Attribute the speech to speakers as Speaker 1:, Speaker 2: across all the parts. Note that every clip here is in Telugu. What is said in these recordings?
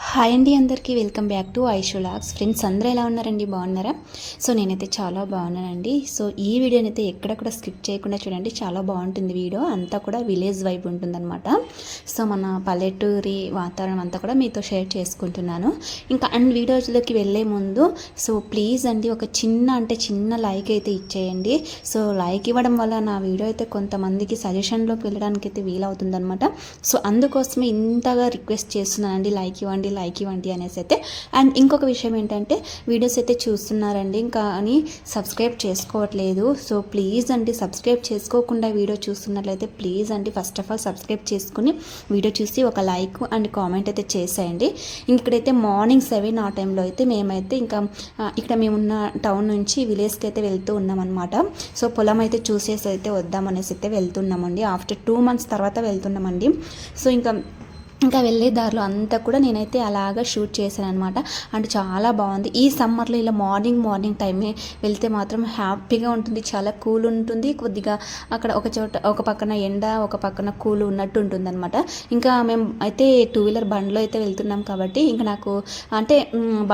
Speaker 1: హాయ్ అండి, అందరికీ welcome back to Aishu logs. Friends అందరూ ఎలా ఉన్నారండి, బాగున్నారా? సో నేనైతే చాలా బాగున్నానండి. సో ఈ వీడియోని అయితే ఎక్కడ కూడా స్కిప్ చేయకుండా చూడండి, చాలా బాగుంటుంది వీడియో. అంతా కూడా విలేజ్ వైబ్ ఉంటుందన్నమాట. సో మన పల్లెటూరి వాతావరణం అంతా కూడా మీతో షేర్ చేసుకుంటున్నాను. ఇంకా వీడియోస్లోకి వెళ్ళే ముందు సో ప్లీజ్ అండి, ఒక చిన్న లైక్ అయితే ఇచ్చేయండి. సో లైక్ ఇవ్వడం వల్ల నా వీడియో అయితే కొంతమందికి సజెషన్లోకి వెళ్ళడానికి అయితే వీలవుతుందన్నమాట. సో అందుకోసమే ఇంతగా రిక్వెస్ట్ చేస్తున్నానండి, లైక్ ఇవ్వండి అనేసి అయితే. అండ్ ఇంకొక విషయం ఏంటంటే, వీడియోస్ అయితే చూస్తున్నారండి ఇంకా అని సబ్స్క్రైబ్ చేసుకోవట్లేదు. సో ప్లీజ్ అండి, సబ్స్క్రైబ్ చేసుకోకుండా వీడియో చూస్తున్నట్లయితే ప్లీజ్ అండి, ఫస్ట్ ఆఫ్ ఆల్ సబ్స్క్రైబ్ చేసుకుని వీడియో చూసి ఒక లైక్ అండ్ కామెంట్ అయితే చేసేయండి. ఇక్కడైతే మార్నింగ్ 7 ఆ టైంలో అయితే మేమైతే ఇంకా ఇక్కడ మేమున్న టౌన్ నుంచి విలేజ్కి అయితే వెళ్తూ ఉన్నామన్నమాట. సో పొలం అయితే చూసేసి అయితే వద్దామనేసి అయితే వెళ్తున్నామండి. ఆఫ్టర్ 2 months తర్వాత వెళ్తున్నామండి. సో ఇంకా వెళ్ళే దారిలో అంతా కూడా నేనైతే అలాగా షూట్ చేశాను అనమాట. అండ్ చాలా బాగుంది. ఈ సమ్మర్లో ఇలా మార్నింగ్ టైమే వెళ్తే మాత్రం హ్యాపీగా ఉంటుంది, చాలా కూల్ ఉంటుంది. కొద్దిగా అక్కడ ఒక పక్కన ఎండ, ఒక పక్కన కూల్ ఉన్నట్టు ఉంటుంది అనమాట. ఇంకా మేము అయితే 2-wheeler బండ్లో అయితే వెళ్తున్నాం కాబట్టి ఇంకా నాకు అంటే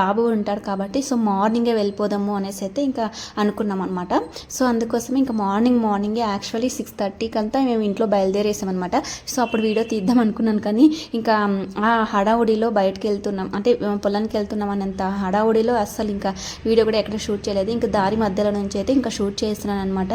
Speaker 1: బాబు ఉంటాడు కాబట్టి సో మార్నింగే వెళ్ళిపోదాము అనేసి అయితే ఇంకా అనుకున్నాం అనమాట. సో అందుకోసం ఇంకా మార్నింగే యాక్చువల్లీ 6:30కి అంతా మేము ఇంట్లో బయలుదేరేసామన్నమాట. సో అప్పుడు వీడియో తీద్దాం అనుకున్నాను, కానీ ఇంకా ఆ హడావుడిలో బయటకు వెళ్తున్నాం అంటే పొలానికి వెళ్తున్నాం అనేంత హడావుడిలో అస్సలు ఇంకా వీడియో కూడా ఎక్కడ షూట్ చేయలేదు. ఇంకా దారి మధ్యలో నుంచి అయితే ఇంకా షూట్ చేస్తున్నాను అనమాట.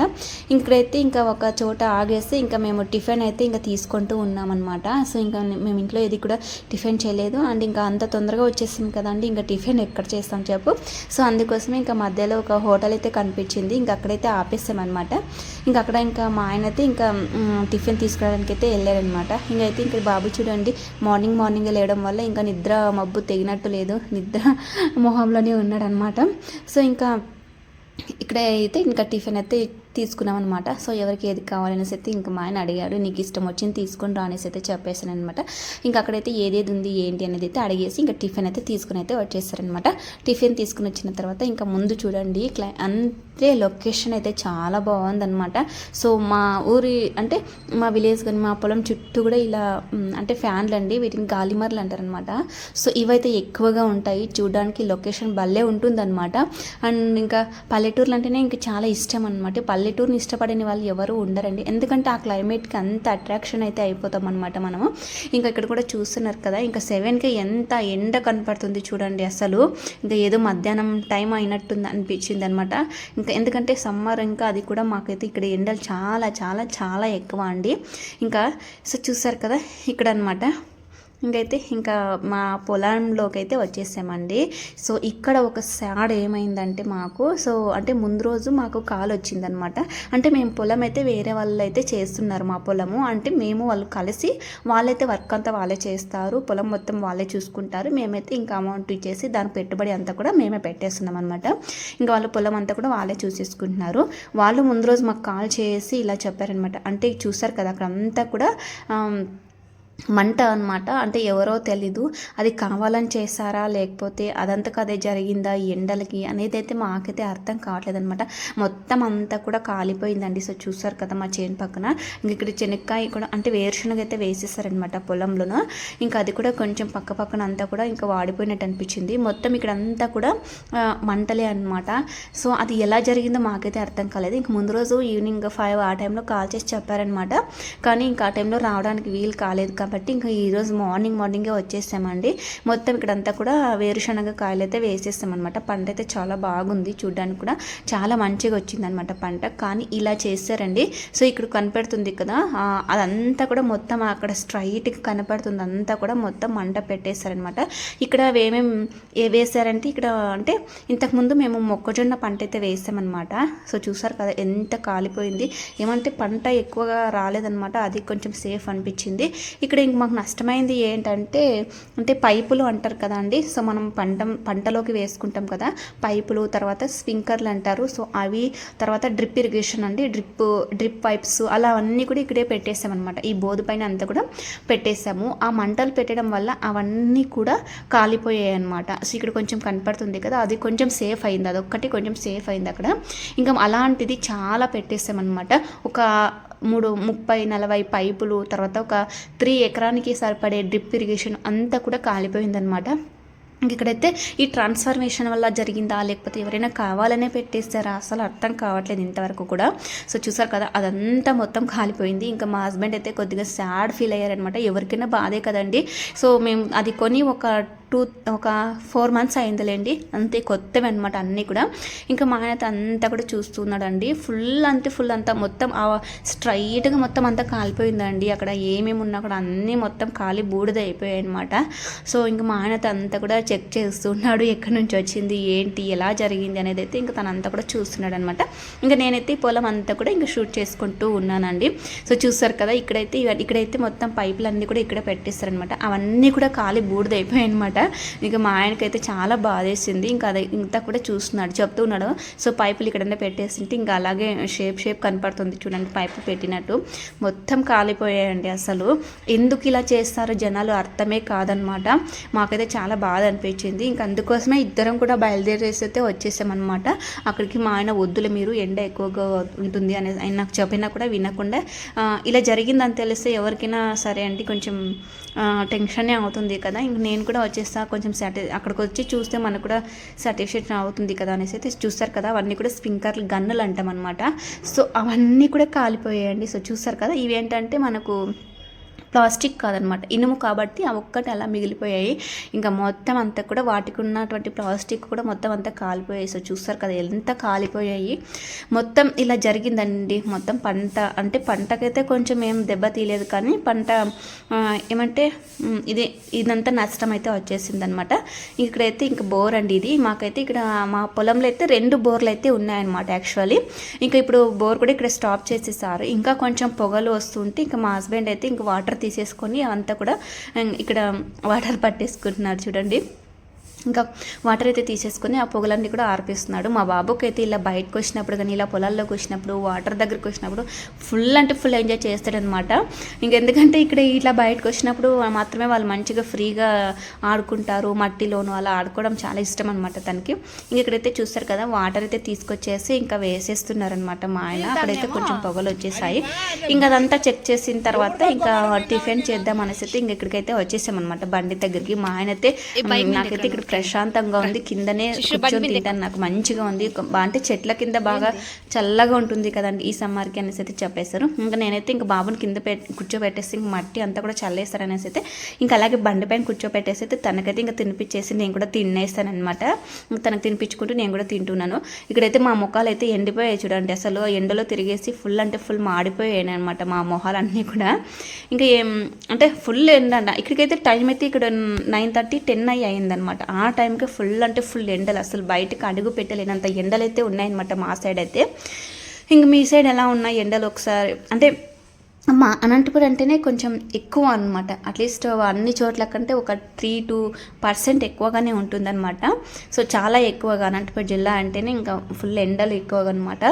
Speaker 1: ఇక్కడైతే ఇంకా ఒక చోట ఆగేసి ఇంకా మేము టిఫిన్ అయితే ఇంకా తీసుకుంటూ ఉన్నామన్నమాట. సో ఇంకా మేము ఇంట్లో ఏది కూడా టిఫిన్ చేయలేదు. అండ్ ఇంకా అంత తొందరగా వచ్చేసింది కదండి, ఇంకా టిఫిన్ ఎక్కడ చేస్తాం చెప్పు. సో అందుకోసమే ఇంకా మధ్యలో ఒక హోటల్ అయితే కనిపించింది, ఇంకా అక్కడైతే ఆపేసామన్నమాట. ఇంకా అక్కడ ఇంకా మా ఆయన అయితే ఇంకా టిఫిన్ తీసుకురావడానికి అయితే వెళ్ళారనమాట. ఇంకైతే ఇంకా బాబు చూడండి, మార్నింగ్ లేవడం వల్ల ఇంకా నిద్ర మబ్బు తెగినట్టు లేదు, నిద్ర మొహంలోనే ఉన్నాడనమాట. సో ఇంకా ఇక్కడ అయితే ఇంకా టిఫిన్ అయితే తీసుకున్నాం అనమాట. సో ఎవరికి ఏది కావాలనేసి అయితే ఇంకా మా ఆయన అడిగాడు, నీకు ఇష్టం వచ్చింది తీసుకొని రానేసి అయితే చెప్పేసాను అనమాట. ఇంకా అక్కడైతే ఏదేది ఉంది ఏంటి అనేది అయితే అడిగేసి ఇంకా టిఫిన్ అయితే తీసుకుని అయితే వచ్చేసారనమాట. టిఫిన్ తీసుకుని వచ్చిన తర్వాత ఇంకా ముందు చూడండి అంతే లొకేషన్ అయితే చాలా బాగుందనమాట. సో మా ఊరి అంటే మా విలేజ్ కానీ మా పొలం చుట్టూ కూడా ఇలా అంటే ఫ్యాన్లు అండి, వీటిని గాలిమర్లు అంటారనమాట. సో ఇవైతే ఎక్కువగా ఉంటాయి, చూడడానికి లొకేషన్ భలే ఉంటుందన్నమాట. అండ్ ఇంకా పల్లెటూర్లు అంటేనే ఇంకా చాలా ఇష్టం అనమాట. పల్లెటూరుని ఇష్టపడని వాళ్ళు ఎవరు ఉండరండి, ఎందుకంటే ఆ క్లైమేట్కి అంత అట్రాక్షన్ అయితే అయిపోతాం అనమాట మనము. ఇంకా ఇక్కడ కూడా చూస్తున్నారు కదా, ఇంకా 7కి ఎంత ఎండ కనపడుతుంది చూడండి. అసలు ఇంకా ఏదో మధ్యాహ్నం టైం అయినట్టుంది అనిపించింది అనమాట. ఇంకా ఎందుకంటే సమ్మర్, ఇంకా అది కూడా మాకైతే ఇక్కడ ఎండలు చాలా చాలా చాలా ఎక్కువ అండి. ఇంకా సో చూసారు కదా ఇక్కడ అనమాట. ఇంకైతే ఇంకా మా పొలంలోకి అయితే వచ్చేసామండి. సో ఇక్కడ ఒక సాడ్ ఏమైందంటే మాకు, సో అంటే ముందు రోజు మాకు కాల్ వచ్చిందనమాట. అంటే మేము పొలం అయితే వేరే వాళ్ళు అయితే చేస్తున్నారు మా పొలము, అంటే మేము వాళ్ళు కలిసి వాళ్ళైతే వర్క్ అంతా వాళ్ళే చేస్తారు, పొలం మొత్తం వాళ్ళే చూసుకుంటారు. మేమైతే ఇంకా అమౌంట్ ఇచ్చేసి దాని పెట్టుబడి అంతా కూడా మేమే పెట్టేస్తున్నాం అనమాట. ఇంకా వాళ్ళ పొలం అంతా కూడా వాళ్ళే చూసేసుకుంటున్నారు. వాళ్ళు ముందు రోజు మాకు కాల్ చేసి ఇలా చెప్పారనమాట. అంటే చూసారు కదా అక్కడ అంతా కూడా మంట అనమాట. అంటే ఎవరో తెలీదు, అది కావాలని చేశారా లేకపోతే అదంతకు అదే జరిగిందా ఈ ఎండలకి అనేది అయితే మాకైతే అర్థం కావట్లేదు అనమాట. మొత్తం అంతా కూడా కాలిపోయిందండి. సో చూసారు కదా మా చేను పక్కన. ఇంక ఇక్కడ శనక్కాయ కూడా అంటే వేరుశనగ అయితే వేసేసారనమాట పొలంలోనూ. ఇంకా అది కూడా కొంచెం పక్కన అంతా కూడా ఇంకా వాడిపోయినట్టు అనిపించింది. మొత్తం ఇక్కడ అంతా కూడా మంటలే అనమాట. సో అది ఎలా జరిగిందో మాకైతే అర్థం కాలేదు. ఇంక ముందు రోజు ఈవినింగ్ 5 ఆ టైంలో కాల్ చేసి చెప్పారనమాట, కానీ ఇంకా ఆ టైంలో రావడానికి వీలు కాలేదు కాబట్టి ఇంకా ఈరోజు మార్నింగే వచ్చేసామండి. మొత్తం ఇక్కడంతా కూడా వేరుశనగ కాయలు అయితే వేసేస్తామన్నమాట. పంట అయితే చాలా బాగుంది, చూడడానికి కూడా చాలా మంచిగా వచ్చిందనమాట పంట. కానీ ఇలా చేస్తారండి. సో ఇక్కడ కనపడుతుంది కదా, అదంతా కూడా మొత్తం అక్కడ స్ట్రైట్గా కనపడుతుంది, అంతా కూడా మొత్తం మంట పెట్టేశారనమాట. ఇక్కడ వేసారంటే ఇక్కడ అంటే ఇంతకుముందు మేము మొక్కజొన్న పంట అయితే వేసామన్నమాట. సో చూసారు కదా ఎంత కాలిపోయింది. ఏమంటే పంట ఎక్కువగా రాలేదనమాట, అది కొంచెం సేఫ్ అనిపించింది. ఇక్కడ ఇంక మాకు నష్టమైంది ఏంటంటే, అంటే పైపులు అంటారు కదా అండి. సో మనం పంటలోకి వేసుకుంటాం కదా పైపులు, తర్వాత స్ప్రింక్లర్లు అంటారు. సో అవి, తర్వాత డ్రిప్ ఇరిగేషన్ అండి, డ్రిప్ పైప్స్ అలా అన్నీ కూడా ఇక్కడే పెట్టేసామన్నమాట. ఈ బోధు పైన అంతా కూడా పెట్టేసాము. ఆ మంటలు పెట్టడం వల్ల అవన్నీ కూడా కాలిపోయాయి అనమాట. సో ఇక్కడ కొంచెం కనపడుతుంది కదా, అది కొంచెం సేఫ్ అయింది, అదొక్కటి కొంచెం సేఫ్ అయింది అక్కడ. ఇంకా అలాంటిది చాలా పెట్టేసామన్నమాట. ఒక 30-40 పైపులు, తర్వాత ఒక 3 ఎకరానికి సరిపడే డ్రిప్ ఇరిగేషన్ అంతా కూడా కాలిపోయిందనమాట. ఇక్కడైతే ఈ ట్రాన్స్ఫర్మేషన్ వల్ల జరిగిందా, లేకపోతే ఎవరైనా కావాలనే పెట్టేస్తారా, అసలు అర్థం కావట్లేదు ఇంతవరకు కూడా. సో చూసారు కదా, అదంతా మొత్తం కాలిపోయింది. ఇంకా మా హస్బెండ్ అయితే కొద్దిగా సాడ్ ఫీల్ అయ్యారనమాట. ఎవరికైనా బాధే కదండి. సో మేము అది కొని ఒక 4 మంత్స్ అయిందిలేండి, అంతే, కొత్తవి అనమాట అన్నీ కూడా. ఇంకా మా ఆయన అంతా కూడా చూస్తున్నాడండి. ఫుల్ అంతా మొత్తం స్ట్రైట్గా మొత్తం అంతా కాలిపోయిందండి. అక్కడ ఏమేమి ఉన్నా కూడా అన్నీ మొత్తం కాలి బూడిద అయిపోయాయి అనమాట. సో ఇంకా మా ఆయన అంతా కూడా చెక్ చేస్తున్నాడు, ఎక్కడి నుంచి వచ్చింది, ఏంటి, ఎలా జరిగింది అనేది అయితే ఇంకా తనంతా కూడా చూస్తున్నాడు అనమాట. ఇంకా నేనైతే ఈ పొలం అంతా కూడా ఇంకా షూట్ చేసుకుంటూ ఉన్నానండి. సో చూస్తారు కదా, ఇక్కడైతే మొత్తం పైపులన్నీ కూడా ఇక్కడ పెట్టేస్తారనమాట. అవన్నీ కూడా కాలి బూడిద అయిపోయాయి అనమాట. ఇంకా మా ఆయనకైతే చాలా బాధేసింది. ఇంకా అదే ఇంత కూడా చూస్తున్నాడు, చెప్తూ ఉన్నాడు. సో పైపులు ఇక్కడనే పెట్టేసింటే ఇంకా అలాగే షేప్ కనపడుతుంది చూడండి, పైపు పెట్టినట్టు. మొత్తం కాలిపోయాయండి. అసలు ఎందుకు ఇలా చేస్తారో జనాలు అర్థమే కాదనమాట. మాకైతే చాలా బాధ అనిపించింది. ఇంకా అందుకోసమే ఇద్దరం కూడా బయలుదేరేసి అయితే వచ్చేసామన్నమాట అక్కడికి. మా ఆయన వద్దులే, మీరు ఎండ ఎక్కువగా ఉంటుంది అనేది ఆయన నాకు చెప్పినా కూడా వినకుండా, ఇలా జరిగిందని తెలిస్తే ఎవరికైనా సరే అండి కొంచెం టెన్షనే అవుతుంది కదా. ఇంక నేను కూడా వచ్చేస్తా, కొంచెం అక్కడికి వచ్చి చూస్తే మనకు కూడా సాటిస్ఫాక్షన్ అవుతుంది కదా అనేసి అయితే చూస్తారు కదా. అవన్నీ కూడా స్ప్రింక్లర్ గన్నులు అంటాం అనమాట. సో అవన్నీ కూడా కాలిపోయాయండి. సో చూస్తారు కదా, ఇవి ఏంటంటే మనకు ప్లాస్టిక్ కాదనమాట, ఇనుము, కాబట్టి ఆ ఒక్కటి అలా మిగిలిపోయాయి. ఇంకా మొత్తం అంతా కూడా వాటికి ఉన్నటువంటి ప్లాస్టిక్ కూడా మొత్తం అంతా కాలిపోయాయి. సో చూస్తారు కదా ఎంత కాలిపోయాయి. మొత్తం ఇలా జరిగిందండి. మొత్తం పంటకైతే కొంచెం ఏం దెబ్బ తీయలేదు, కానీ పంట ఏమంటే ఇదంతా నష్టం అయితే వచ్చేసింది అనమాట. ఇక్కడైతే ఇంకా బోర్ అండి ఇది. మాకైతే ఇక్కడ మా పొలంలో అయితే 2 బోర్లు అయితే ఉన్నాయన్నమాట యాక్చువల్లీ. ఇంకా ఇప్పుడు బోర్ కూడా ఇక్కడ స్టాప్ చేసేసారు. ఇంకా కొంచెం పొగలు వస్తుంటే ఇంకా మా హస్బెండ్ అయితే ఇంకా వాటర్ తీసేసుకొని అవంతా కూడా ఇక్కడ వాటర్ పట్టేసుకుంటున్నారు చూడండి. ఇంకా వాటర్ అయితే తీసేసుకొని ఆ పొగలన్నీ కూడా ఆర్పిస్తున్నాడు. మా బాబుకి అయితే ఇలా బయటకు వచ్చినప్పుడు కానీ, ఇలా పొలాల్లోకి వచ్చినప్పుడు, వాటర్ దగ్గరికి వచ్చినప్పుడు ఫుల్ ఎంజాయ్ చేస్తాడనమాట. ఇంకెందుకంటే ఇక్కడ ఇట్లా బయటకు వచ్చినప్పుడు మాత్రమే వాళ్ళు మంచిగా ఫ్రీగా ఆడుకుంటారు, మట్టిలోను అలా ఆడుకోవడం చాలా ఇష్టం అనమాట తనకి. ఇంక ఇక్కడైతే చూస్తారు కదా, వాటర్ అయితే తీసుకొచ్చేసి ఇంకా వేసేస్తున్నారనమాట మా ఆయన. అక్కడైతే కొంచెం పొగలు వచ్చేసాయి. ఇంకా అదంతా చెక్ చేసిన తర్వాత ఇంకా టిఫిన్ చేద్దాం అనేసి అయితే ఇంక ఇక్కడికైతే వచ్చేసామన్నమాట బండి దగ్గరికి. మా ఆయన అయితే నాకైతే ఇక్కడ ప్రశాంతంగా ఉంది, కిందనే కూర్చొని తింటాను, నాకు మంచిగా ఉంది, అంటే చెట్ల కింద బాగా చల్లగా ఉంటుంది కదండి ఈ సమ్మర్కి అనేసి అయితే చెప్పేశారు. ఇంకా నేనైతే ఇంకా బాబుని కింద కూర్చోబెట్టేసి ఇంక మట్టి అంతా కూడా చల్లేస్తారు అనేసి అయితే ఇంకా అలాగే బండి పైన కూర్చోబెట్టేసి అయితే తనకైతే ఇంకా తినిపించేసి నేను కూడా తినేస్తాను అనమాట. తనకు తినిపించుకుంటూ నేను కూడా తింటున్నాను. ఇక్కడైతే మా మొఖాలు అయితే ఎండిపోయాయి చూడండి. అసలు ఎండలో తిరిగేసి ఫుల్ మాడిపోయాయి అనమాట మా మొహాలన్నీ కూడా. ఇంకా అంటే ఫుల్ ఎండ అంట. ఇక్కడికైతే టైం అయితే ఇక్కడ 9:30, 10 అయ్యిందనమాట. ఆ టైంకి ఫుల్ ఎండలు, అసలు బయటకు అడుగు పెట్టలేనంత ఎండలు అయితే ఉన్నాయన్నమాట మా సైడ్ అయితే. ఇంక మీ సైడ్ ఎలా ఉన్నాయి ఎండలు ఒకసారి, అంటే మా అనంతపురం అంటేనే కొంచెం ఎక్కువ అనమాట. అట్లీస్ట్ అన్ని చోట్ల కంటే ఒక 3-2% ఎక్కువగానే ఉంటుందన్నమాట. సో చాలా ఎక్కువగా అనంతపురం జిల్లా అంటేనే ఇంకా ఫుల్ ఎండలు ఎక్కువగా అనమాట.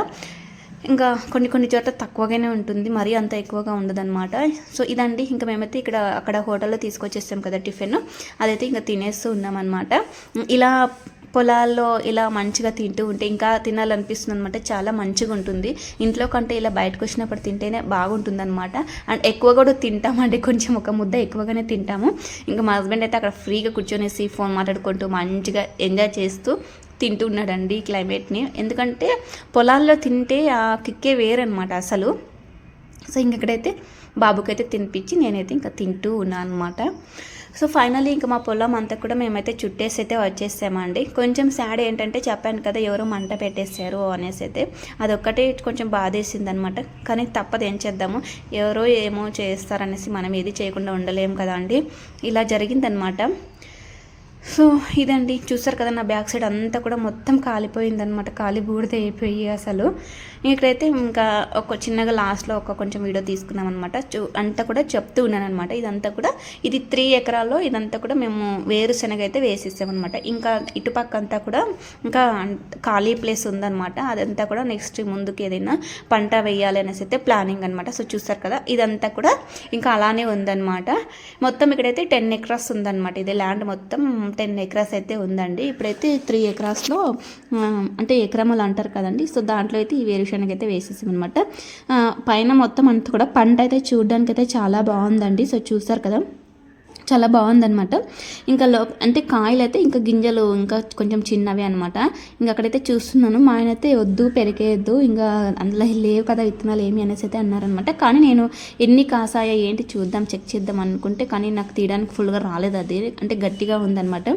Speaker 1: ఇంకా కొన్ని చోట్ల తక్కువగానే ఉంటుంది, మరీ అంత ఎక్కువగా ఉండదన్నమాట. సో ఇదండి, ఇంకా మేమైతే అక్కడ హోటల్లో తీసుకొచ్చేస్తాం కదా టిఫిన్, అదైతే ఇంకా తినేస్తూ ఉన్నామన్నమాట. ఇలా పొలాల్లో ఇలా మంచిగా తింటూ ఉంటే ఇంకా తినాలనిపిస్తుంది అనమాట. చాలా మంచిగా ఉంటుంది. ఇంట్లో కంటే ఇలా బయటకు వచ్చినప్పుడు తింటేనే బాగుంటుంది అనమాట. అండ్ ఎక్కువ కూడా తింటామండి, కొంచెం ఒక ముద్ద ఎక్కువగానే తింటాము. ఇంకా మా హస్బెండ్ అయితే అక్కడ ఫ్రీగా కూర్చొనేసి ఫోన్ మాట్లాడుకుంటూ మంచిగా ఎంజాయ్ చేస్తూ తింటున్నాడండి క్లైమేట్ని. ఎందుకంటే పొలాల్లో తింటే ఆ కిక్కే వేరనమాట అసలు. సో ఇంకెక్కడైతే బాబుకైతే తినిపించి నేనైతే ఇంకా తింటూ ఉన్నాను అనమాట. సో ఫైనల్లీ ఇంకా మా పొలం అంతా కూడా మేమైతే చుట్టేసి అయితే వచ్చేసామండి. కొంచెం సాడ్ ఏంటంటే చెప్పాను కదా ఎవరో మంట పెట్టేశారు అనేసి అయితే, అదొక్కటే కొంచెం బాధేసింది అనమాట. కానీ తప్పదు, ఏం చేద్దాము, ఎవరో ఏమో చేస్తారనేసి మనం ఏది చేయకుండా ఉండలేము కదా అండి. ఇలా జరిగిందనమాట. సో ఇదండి, చూసారు కదా నా బ్యాక్ సైడ్ అంతా కూడా మొత్తం కాలిపోయిందనమాట, కాలి బూడిద అయిపోయి అసలు. ఇక్కడైతే ఇంకా ఒక చిన్నగా లాస్ట్లో కొంచెం వీడియో తీసుకున్నాం అనమాట. అంతా కూడా చెప్తూ ఉన్నాను అనమాట. ఇదంతా కూడా ఇది 3 ఎకరాల్లో ఇదంతా కూడా మేము వేరుశనగ అయితే వేసేసామన్నమాట. ఇంకా ఇటుపక్క అంతా కూడా ఇంకా ఖాళీ ప్లేస్ ఉందన్నమాట. అదంతా కూడా నెక్స్ట్ ముందుకు ఏదైనా పంట వేయాలి అనేసి అయితే ప్లానింగ్ అనమాట. సో చూసారు కదా, ఇదంతా కూడా ఇంకా అలానే ఉందన్నమాట. మొత్తం ఇక్కడైతే 10 ఎకరాస్ ఉందన్నమాట. ఇది ల్యాండ్ మొత్తం 10 ఎకరాస్ అయితే ఉందండి. ఇప్పుడైతే 3 ఎకరాస్లో అంటే ఎకరములు అంటారు కదండి. సో దాంట్లో అయితే ఈ వేరుశనగ వేరుశనగ అయితే వేసేసాం అనమాట. పైన మొత్తం అంతా కూడా పంట అయితే చూడడానికి అయితే చాలా బాగుందండి. సో చూసారు కదా, చాలా బాగుందనమాట. ఇంకా అంటే కాయలు అయితే ఇంకా గింజలు ఇంకా కొంచెం చిన్నవి అనమాట. ఇంకా అక్కడైతే చూస్తున్నాను, మా ఆయన అయితే వద్దు పెరిగేయద్దు, ఇంకా అందులో లేవు కదా విత్తనాలు ఏమి అనేసి అయితే అన్నారనమాట. కానీ నేను ఎన్ని కాసాయా ఏంటి చూద్దాం, చెక్ చేద్దాం అనుకుంటే కానీ నాకు తీయడానికి ఫుల్గా రాలేదు, అది అంటే గట్టిగా ఉందనమాట.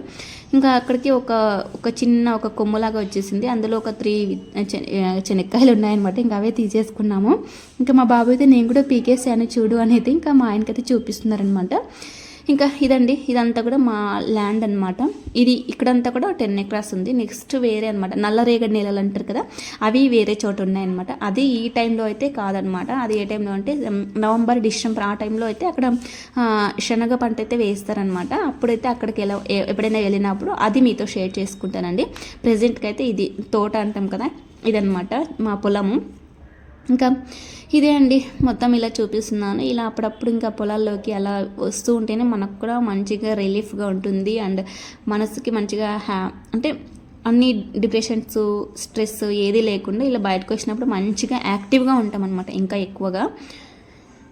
Speaker 1: ఇంకా అక్కడికి ఒక చిన్న ఒక కొమ్ములాగా వచ్చేసింది, అందులో ఒక 3 చెనక్కాయలు ఉన్నాయన్నమాట. ఇంకా అవే తీసేసుకున్నాము. ఇంకా మా బాబు అయితే నేను కూడా పీకేసాను చూడు అనేది ఇంకా మా ఆయనకైతే చూపిస్తున్నారనమాట. ఇంకా ఇదండి, ఇదంతా కూడా మా ల్యాండ్ అనమాట. ఇది ఇక్కడంతా కూడా 10 acres ఉంది. నెక్స్ట్ వేరే అనమాట, నల్లరేగడి నేలలు అంటారు కదా, అవి వేరే చోట ఉన్నాయన్నమాట. అది ఈ టైంలో అయితే కాదనమాట. అది ఏ టైంలో అంటే నవంబర్ డిసెంబర్ ఆ టైంలో అయితే అక్కడ శనగ పంట అయితే వేస్తారనమాట. అప్పుడైతే అక్కడికి ఎప్పుడైనా వెళ్ళినప్పుడు అది మీతో షేర్ చేసుకుంటానండి. ప్రజెంట్కి అయితే ఇది తోట అంటాం కదా, ఇదనమాట మా పొలము. ఇంకా ఇదే అండి మొత్తం ఇలా చూపిస్తున్నాను. ఇలా అప్పుడప్పుడు ఇంకా పొలాల్లోకి అలా వస్తూ ఉంటేనే మనకు కూడా మంచిగా రిలీఫ్గా ఉంటుంది. అండ్ మనసుకి మంచిగా అంటే అన్ని డిప్రెషన్స్ స్ట్రెస్ ఏది లేకుండా ఇలా బయటకు వచ్చినప్పుడు మంచిగా యాక్టివ్గా ఉంటాం అనమాట, ఇంకా ఎక్కువగా.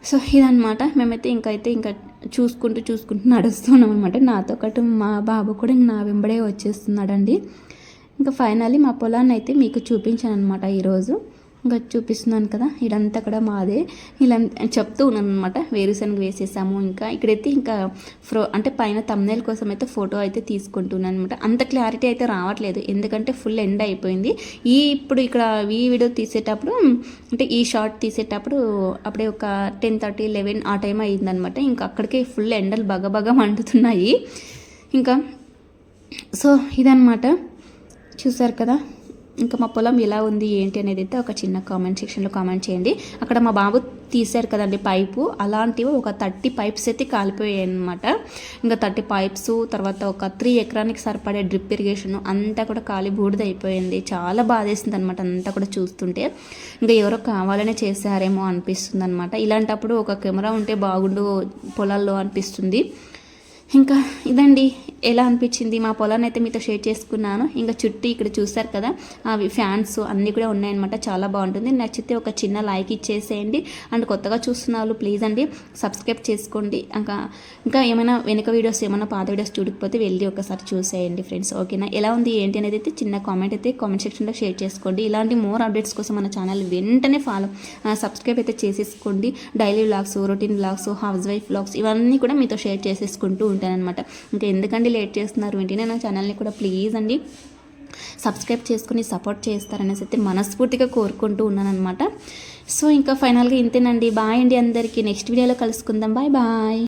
Speaker 1: సో ఇదనమాట, మేమైతే ఇంకా చూసుకుంటూ నడుస్తున్నాం అనమాట. నాతో పాటు మా బాబు కూడా నా వెంబడే వచ్చేస్తున్నాడండి. ఇంకా ఫైనల్లీ మా పొలాన్ని అయితే మీకు చూపించాను అనమాట ఈరోజు. ఇంకా చూపిస్తున్నాను కదా, ఇదంతా కూడా మాదే. ఇలా చెప్తూ ఉన్నాను అనమాట, వేరుశనగ వేసేసాము. ఇంకా ఇక్కడైతే ఇంకా అంటే పైన థంబ్నెయిల్ కోసం అయితే ఫోటో అయితే తీసుకుంటున్నాను అనమాట. అంత క్లారిటీ అయితే రావట్లేదు, ఎందుకంటే ఫుల్ ఎండ్ అయిపోయింది. ఇప్పుడు ఇక్కడ ఈ వీడియో తీసేటప్పుడు అంటే ఈ షార్ట్ తీసేటప్పుడు అప్పుడే ఒక 10:30, 11 ఆ టైం అయ్యిందనమాట. ఇంకా అక్కడికే ఫుల్ ఎండలు బగబగా మండుతున్నాయి. ఇంకా సో ఇదనమాట, చూసారు కదా. ఇంకా మా పొలం ఎలా ఉంది ఏంటి అనేది అయితే ఒక చిన్న కామెంట్ సెక్షన్లో కామెంట్ చేయండి. అక్కడ మా బాబు తీశారు కదండి పైపు, అలాంటివి ఒక 30 పైప్స్ అయితే కాలిపోయాయి అనమాట. ఇంకా 30 పైప్స్, తర్వాత ఒక 3 ఎకరానికి సరిపడే డ్రిప్ ఇరిగేషన్ అంతా కూడా కాలి బూడిదైపోయింది. చాలా బాధేస్తుంది అనమాట అంతా కూడా చూస్తుంటే. ఇంకా ఎవరో కావాలనే చేశారేమో అనిపిస్తుంది అనమాట. ఇలాంటప్పుడు ఒక కెమెరా ఉంటే బాగుండు పొలాల్లో అనిపిస్తుంది. ఇంకా ఇదండి, ఎలా అనిపించింది మా పొలాన్ని అయితే మీతో షేర్ చేసుకున్నాను. ఇంకా చుట్టూ ఇక్కడ చూసారు కదా, అవి ఫ్యాన్స్ అన్నీ కూడా ఉన్నాయన్నమాట. చాలా బాగుంటుంది. నచ్చితే ఒక చిన్న లైక్ ఇచ్చేసేయండి. అండ్ కొత్తగా చూస్తున్న వాళ్ళు ప్లీజ్ అండి సబ్స్క్రైబ్ చేసుకోండి. ఇంకా ఏమైనా వెనక వీడియోస్ ఏమైనా పాత వీడియోస్ చూడకపోతే వెళ్ళి ఒకసారి చూసేయండి ఫ్రెండ్స్, ఓకేనా. ఎలా ఉంది ఏంటి అనేది అయితే చిన్న కామెంట్ అయితే కామెంట్ సెక్షన్లో షేర్ చేసుకోండి. ఇలాంటి మోర్ అప్డేట్స్ కోసం మన ఛానల్ వెంటనే సబ్స్క్రైబ్ అయితే చేసేసుకోండి. Daily vlogs, routine vlogs, house wife vlogs ఇవన్నీ కూడా మీతో షేర్ చేసేసుకుంటూ ఉంటానన్నమాట. ఇంకా ఎందుకండి లేట్ చేస్తున్నారు, వెంటనే నా ఛానల్ని కూడా ప్లీజ్ అండి సబ్స్క్రైబ్ చేసుకుని సపోర్ట్ చేస్తారనేసి అయితే మనస్ఫూర్తిగా కోరుకుంటూ ఉన్నానన్నమాట. సో ఇంకా ఫైనల్గా ఇంతేనండి. బాయ్ అండి అందరికీ. నెక్స్ట్ వీడియోలో కలుసుకుందాం. Bye bye.